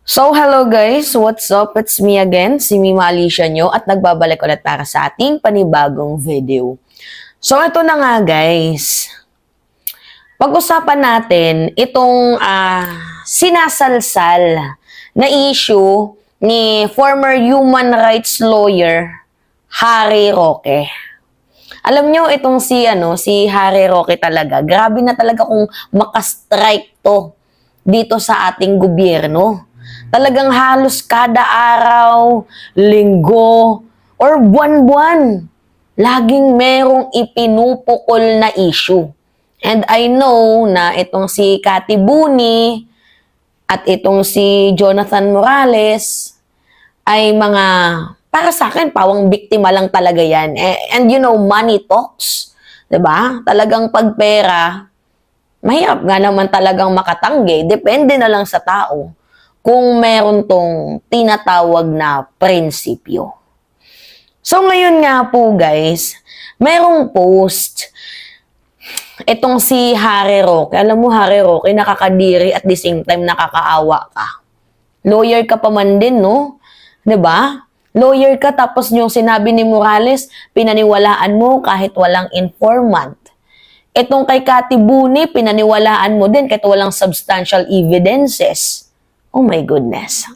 Hello guys! What's up? It's me again, si Mima Alicia nyo at nagbabalik ulit para sa ating panibagong video. Ito na nga guys. Pag-usapan natin itong sinasalsal na issue ni former human rights lawyer Harry Roque. Alam nyo, itong si Harry Roque talaga, grabe na talaga kung makastrike to dito sa ating gobyerno. Talagang halos kada araw, linggo, or buwan-buwan, laging merong ipinupukol na issue. And I know na itong si Cathy Buni at itong si Jonathan Morales ay mga, para sa akin, pawang biktima lang talaga yan. And you know, money talks. 'Di ba? Talagang pagpera, mahirap nga naman talagang makatanggi. Depende na lang sa tao kung meron tong tinatawag na prinsipyo. Ngayon nga po guys, merong post itong si Harry Roque. Alam mo, Harry Roque, nakakadiri at the same time nakakaawa ka. Lawyer ka pa man din, no? 'Di ba? Lawyer ka tapos yung sinabi ni Morales, pinaniwalaan mo kahit walang informant. Itong kay Cathy Buni, pinaniwalaan mo din kahit walang substantial evidences. Oh my goodness.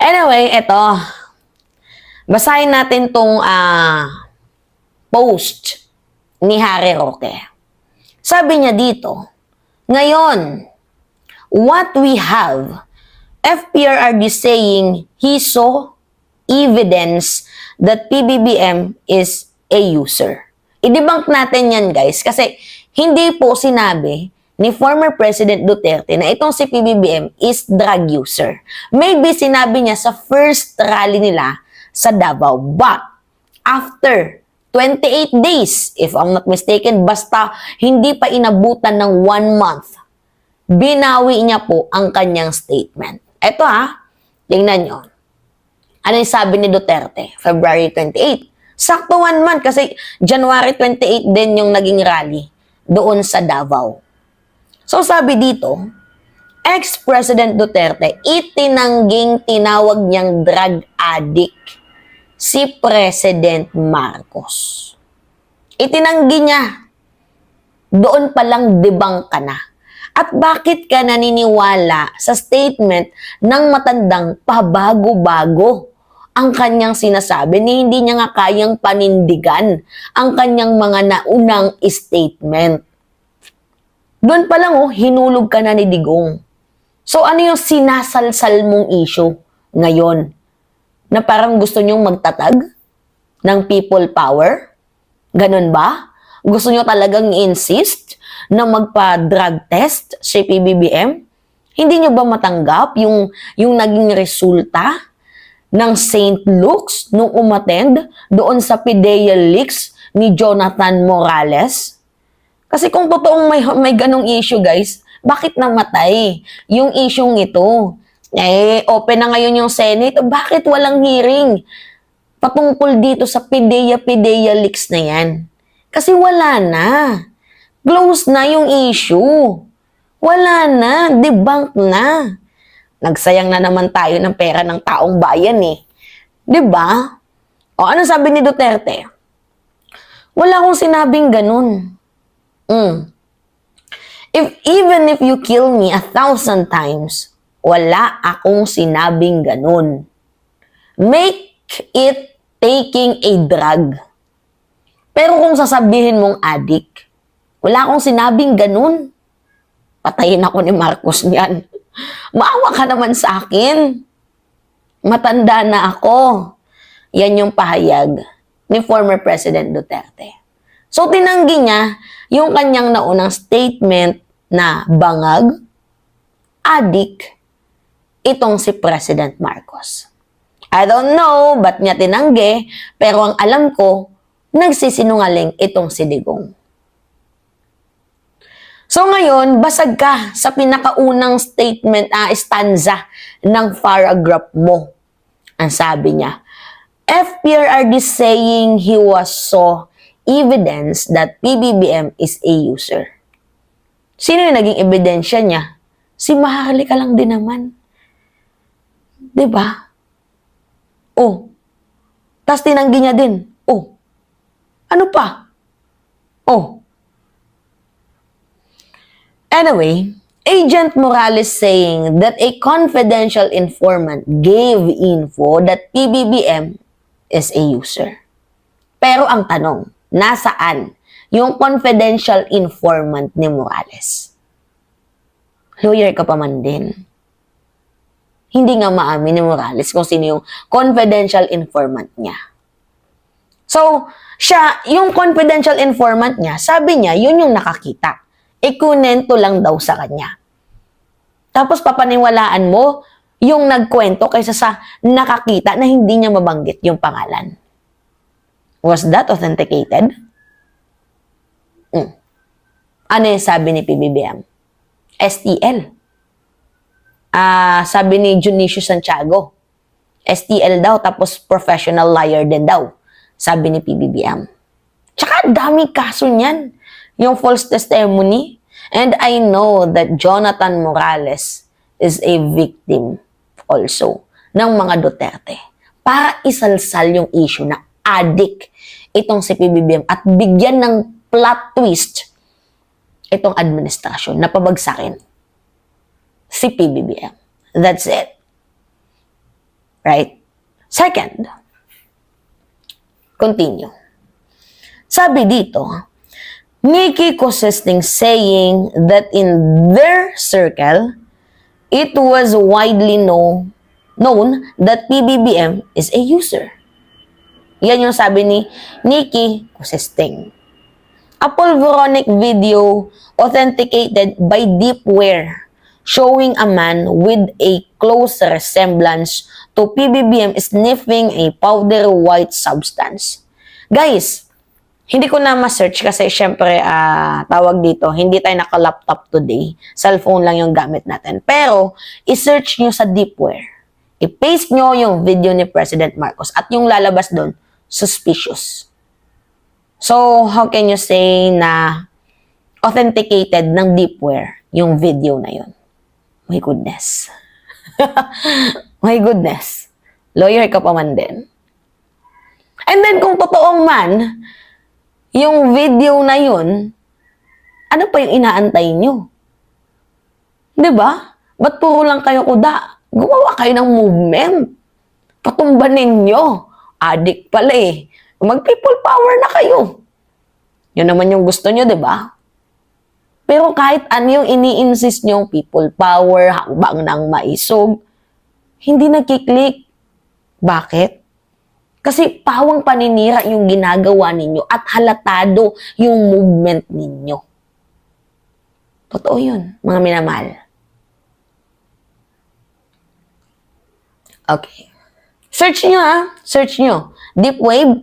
Anyway, eto. Basahin natin tong post ni Harry Roque. Sabi niya dito, ngayon, what we have, FPRRD saying he saw evidence that PBBM is a user. I-debunk natin yan guys kasi hindi po sinabi ni former President Duterte na itong si PBBM is drug user. Maybe sinabi niya sa first rally nila sa Davao. But after 28 days, if I'm not mistaken, basta hindi pa inabutan ng 1 month, binawi niya po ang kanyang statement. Ito tingnan nyo. Ano yung sabi ni Duterte? February 28. Sakto 1 month kasi January 28 din yung naging rally doon sa Davao. Sabi dito, ex-President Duterte, itinangging tinawag niyang drug addict si President Marcos. Itinanggi niya. Doon palang debunk ka na. At bakit ka naniniwala sa statement ng matandang pabago-bago ang kanyang sinasabi ni hindi niya nga kayang panindigan ang kanyang mga naunang statement? Doon pa lang hinulog ka na ni Digong. Ano yung sinasalsal mong issue ngayon? Na parang gusto nyong magtatag ng people power? Ganun ba? Gusto nyo talagang insist na magpa-drug test si PBBM? Hindi nyo ba matanggap yung naging resulta ng St. Luke's nung umattend doon sa PDEA leaks ni Jonathan Morales? Kasi kung totoong may ganong issue guys, bakit namatay yung isyong ito? Open na ngayon yung Senate, bakit walang hearing patungkol dito sa PDEA leaks na yan? Kasi wala na. Close na yung issue. Wala na. Debunk na. Nagsayang na naman tayo ng pera ng taong bayan eh. Diba? Ano sabi ni Duterte? Wala akong sinabing ganun. Even if you kill me 1,000 times, wala akong sinabing ganun. Make it taking a drug. Pero kung sasabihin mong addict, wala akong sinabing ganun. Patayin ako ni Marcos niyan. Maawa ka naman sa akin. Matanda na ako. Yan yung pahayag ni former President Duterte. Tinanggi niya yung kanyang naunang statement na bangag, addict, itong si President Marcos. I don't know ba't niya tinanggi, pero ang alam ko, nagsisinungaling itong si Digong. Ngayon, basag ka sa pinakaunang statement, stanza ng paragraph mo. Ang sabi niya, FPRRD saying he was saw evidence that PBBM is a user. Sino yung naging ebidensya niya? Si Maharlika lang din naman. 'Di ba? Oh. Tas tinanggi niya din. Oh. Ano pa? Oh. Anyway, Agent Morales saying that a confidential informant gave info that PBBM is a user. Pero ang tanong, nasaan yung confidential informant ni Morales? Lawyer ka pa man din. Hindi nga maamin ni Morales kung sino yung confidential informant niya. So, siya, yung confidential informant niya, sabi niya, yun yung nakakita. Ikunento lang daw sa kanya. Tapos papaniwalaan mo yung nagkwento kaysa sa nakakita na hindi niya mabanggit yung pangalan. Was that authenticated? Ano yung sabi ni PBBM? STL. Sabi ni Junicio Santiago, STL daw, tapos professional liar din daw, sabi ni PBBM. Tsaka daming kaso niyan, yung false testimony. And I know that Jonathan Morales is a victim also ng mga Duterte. Para isalsal yung issue na addict itong si PBBM at bigyan ng plot twist itong administrasyon na pabagsakin si PBBM. That's it. Right? Second, continue. Sabi dito, Nikki Cosesting saying that in their circle, it was widely known that PBBM is a user. Yan yung sabi ni Nikki Cosesting. A pulveronic video authenticated by Deepware showing a man with a close resemblance to PBBM sniffing a powder white substance. Guys, hindi ko na ma-search kasi syempre tawag dito, hindi tayo naka-laptop today. Cellphone lang yung gamit natin. Pero, i-search nyo sa Deepware. I-paste nyo yung video ni President Marcos at yung lalabas doon, suspicious. So, how can you say na authenticated ng Deepware yung video na yun? My goodness. My goodness. Lawyer ka pa man din. And then, kung totoong man, yung video na yun, ano pa yung inaantay nyo? Diba? Ba't puro lang kayo kuda? Gumawa kayo ng movement. Patumba ninyo. Addict pala eh. Mag-people power na kayo. Yun naman yung gusto nyo, diba? Pero kahit ano yung ini-insist nyo, people power, hakbang ng maisog, hindi nagkiklik. Bakit? Kasi pawang paninira yung ginagawa ninyo at halatado yung movement ninyo. Totoo yun, mga minamahal. Okay. Search nyo Search nyo. Deep Web,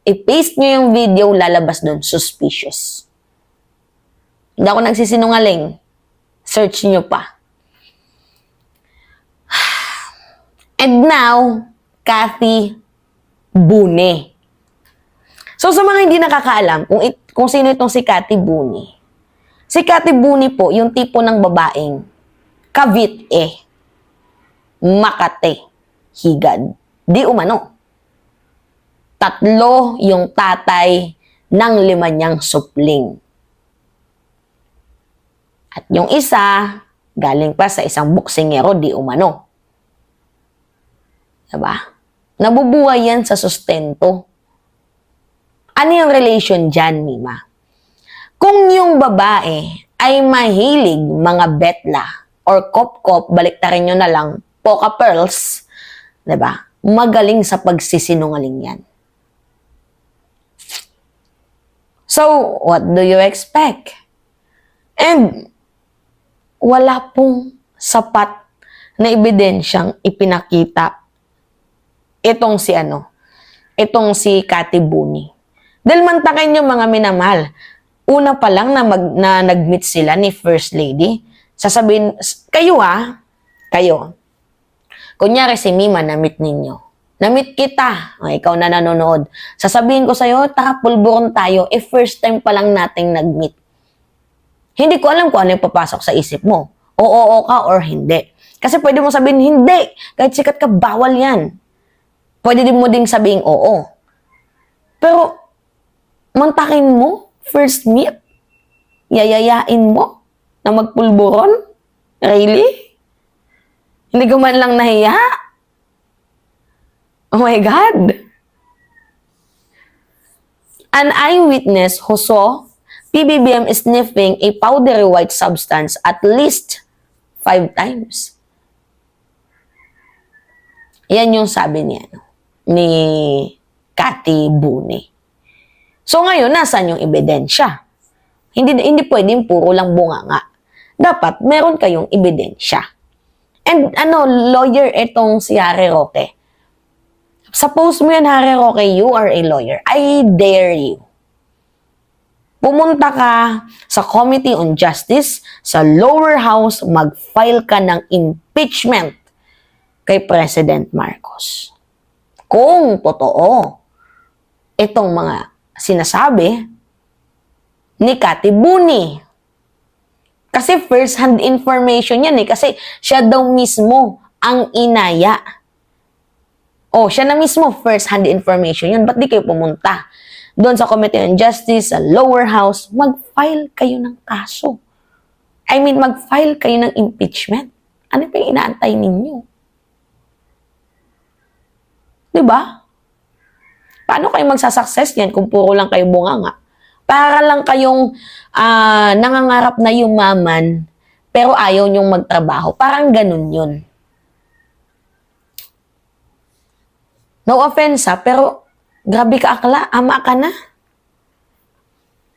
i-paste nyo yung video, lalabas doon. Suspicious. Hindi ako nagsisinungaling. Search nyo pa. And now, Cathy Bune. So, sa mga hindi nakakaalam kung sino itong si Cathy Bune. Si Cathy Bune po, yung tipo ng babaeng Cavite, Makate, Higad. Di umano. 3 yung tatay ng 5 niyang supling. At yung isa, galing pa sa isang boksingero, di umano. Diba? Nabubuhay yan sa sustento. Ano yung relation dyan, Mima? Kung yung babae ay mahilig mga betla or kop-kop, baliktarin nyo na lang, poka pearls, diba? Magaling sa pagsisinungaling yan. So, what do you expect? And, wala pong sapat na ebidensyang ipinakita itong si Cathy Bune. Dahil mantakin nyo mga minamahal, una pa lang na nag-meet sila ni First Lady, sasabihin, kayo, kunyari si Mima na-meet ninyo, na-meet kita, ikaw na nanonood, sasabihin ko sa'yo, tara pulburon tayo, first time pa lang nating nag-meet. Hindi ko alam kung ano yung papasok sa isip mo. oo ka or hindi. Kasi pwede mo sabihin, hindi. Kahit sikat ka, bawal yan. Pwede din mo ding sabihin, oo. Pero, mantakin mo, first meet, yayayain mo na magpulburon? Really? Hindi ka man lang nahiya? Oh my God! An eyewitness who saw PBBM sniffing a powdery white substance at least 5 times. Yan yung sabi niya, ni Cathy Buni. So ngayon, nasaan yung ebidensya? Hindi pwedeng puro lang bunganga. Dapat meron kayong ebidensya. And lawyer itong si Harry Roque. Suppose mo yan, Harry Roque, you are a lawyer. I dare you. Pumunta ka sa Committee on Justice, sa lower house, mag-file ka ng impeachment kay President Marcos. Kung totoo, itong mga sinasabi ni Cathy Buni. Kasi first-hand information yan eh. Kasi siya daw mismo ang inaya. Siya na mismo first-hand information yun. Ba't di kayo pumunta? Doon sa Committee on Justice, sa lower house, mag-file kayo ng kaso. Mag-file kayo ng impeachment. Ano pa yung inaantay ninyo? Diba? Paano kayo magsasucess yan kung puro lang kayo bunganga? Para lang kayong nangangarap na yumaman, pero ayaw nyong magtrabaho. Parang ganun yun. No offense pero grabe ka akla, ama ka na.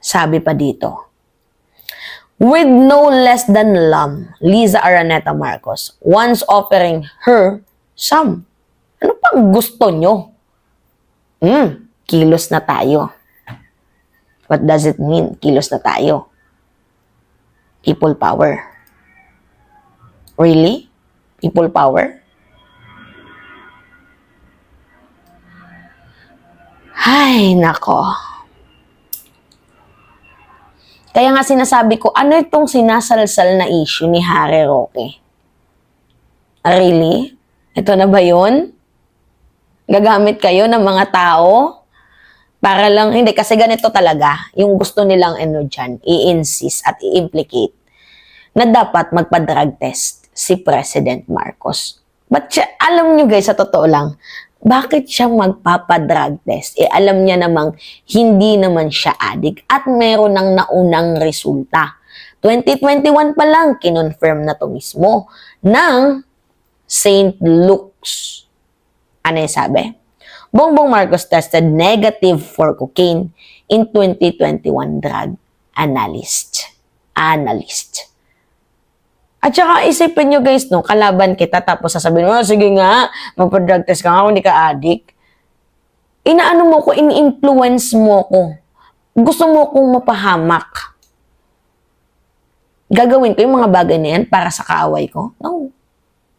Sabi pa dito, with no less than lamb, Liza Araneta Marcos, once offering her some. Ano pang gusto nyo? Kilos na tayo. What does it mean? Kilos na tayo. People power. Really? People power? Ay, nako. Kaya nga sinasabi ko, ano itong sinasalsal na issue ni Harry Roque? Really? Ito na ba yun? Gagamit kayo ng mga tao? Para lang, hindi, kasi ganito talaga, yung gusto nilang dyan, i-insist at i-implicate na dapat magpa-drug test si President Marcos. But alam nyo guys, sa totoo lang, bakit siya magpapadrug test? Alam niya namang hindi naman siya addict at meron ng naunang resulta. 2021 pa lang, kinonfirm na to mismo ng St. Luke's. Ano yung sabi? Bongbong Marcos tested negative for cocaine in 2021 drug analyst. At saka isipin nyo guys, kalaban kita tapos sasabihin mo, sige nga, magpa-drug test ka nga kung hindi ka addict. Inaano mo ko, in-influence mo ko. Gusto mo kong mapahamak. Gagawin ko yung mga bagay na yan para sa kaaway ko? No.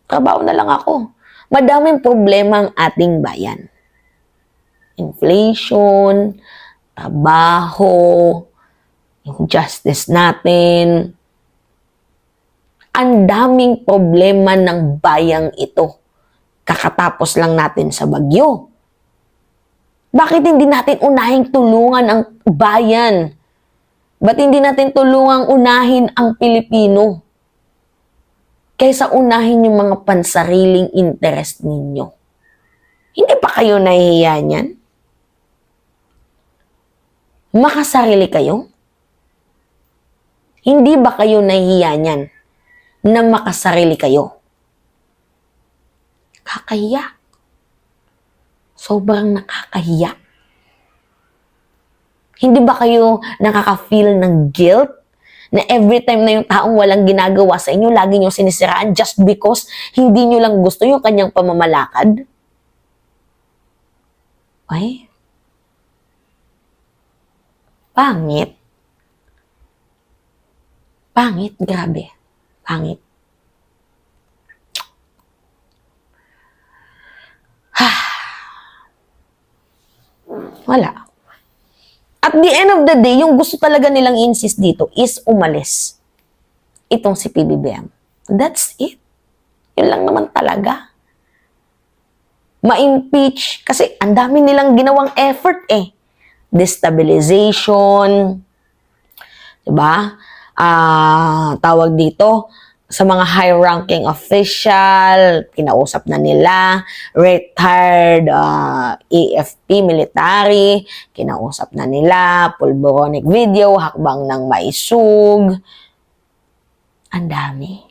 Trabaho na lang ako. Madaming problema ang ating bayan. Inflation, trabaho, yung justice natin. Ang daming problema ng bayang ito. Kakatapos lang natin sa bagyo. Bakit hindi natin unahing tulungan ang bayan? Ba't hindi natin tulungang unahin ang Pilipino? Kaysa unahin yung mga pansariling interest ninyo. Hindi ba kayo nahihiya niyan? Makasarili kayo? Hindi ba kayo nahihiya niyan? Na makasarili kayo. Kakahiya. Sobrang nakakahiya. Hindi ba kayo nakaka-feel ng guilt? Na every time na yung taong walang ginagawa sa inyo, lagi nyo sinisiraan just because hindi nyo lang gusto yung kanyang pamamalakad? Ay? Pangit. Pangit, grabe. Pangit. Wala. At the end of the day, yung gusto talaga nilang insist dito is umalis. Itong si PBBM. That's it. Yun lang naman talaga. Ma-impeach kasi ang dami nilang ginawang effort eh. Destabilization, 'di ba? Tawag dito, sa mga high-ranking official, kinausap na nila, retired AFP military, kinausap na nila, pulboronic video, hakbang ng maisug. Ang dami.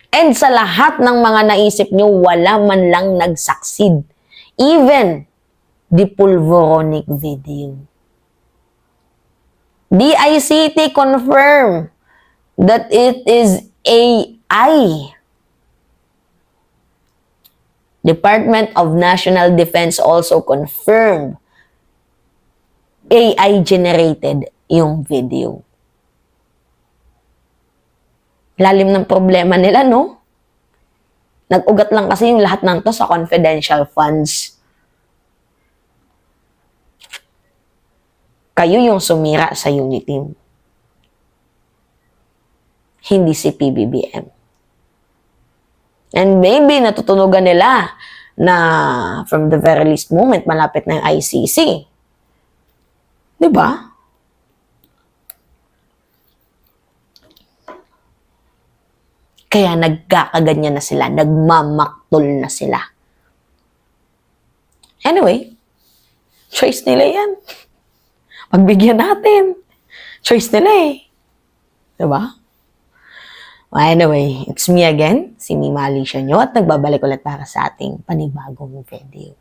And sa lahat ng mga naisip nyo, wala man lang nag-succeed. Even the pulboronic video. DICT confirm that it is AI. Department of National Defense also confirmed AI generated yung video. Lalim ng problema nila, no? Nag-ugat lang kasi yung lahat ng to sa confidential funds. Kayo yung sumira sa Uniteam. Hindi si PBBM. And maybe natutunugan nila na from the very least moment, malapit na yung ICC. Diba? Kaya nagkakaganyan na sila, nagmamaktol na sila. Anyway, choice nila yan. Pagbigyan natin. Choice nila eh. Diba? Anyway, it's me again, si Mima Alicia nyo, at nagbabalik ulit para sa ating panibagong video.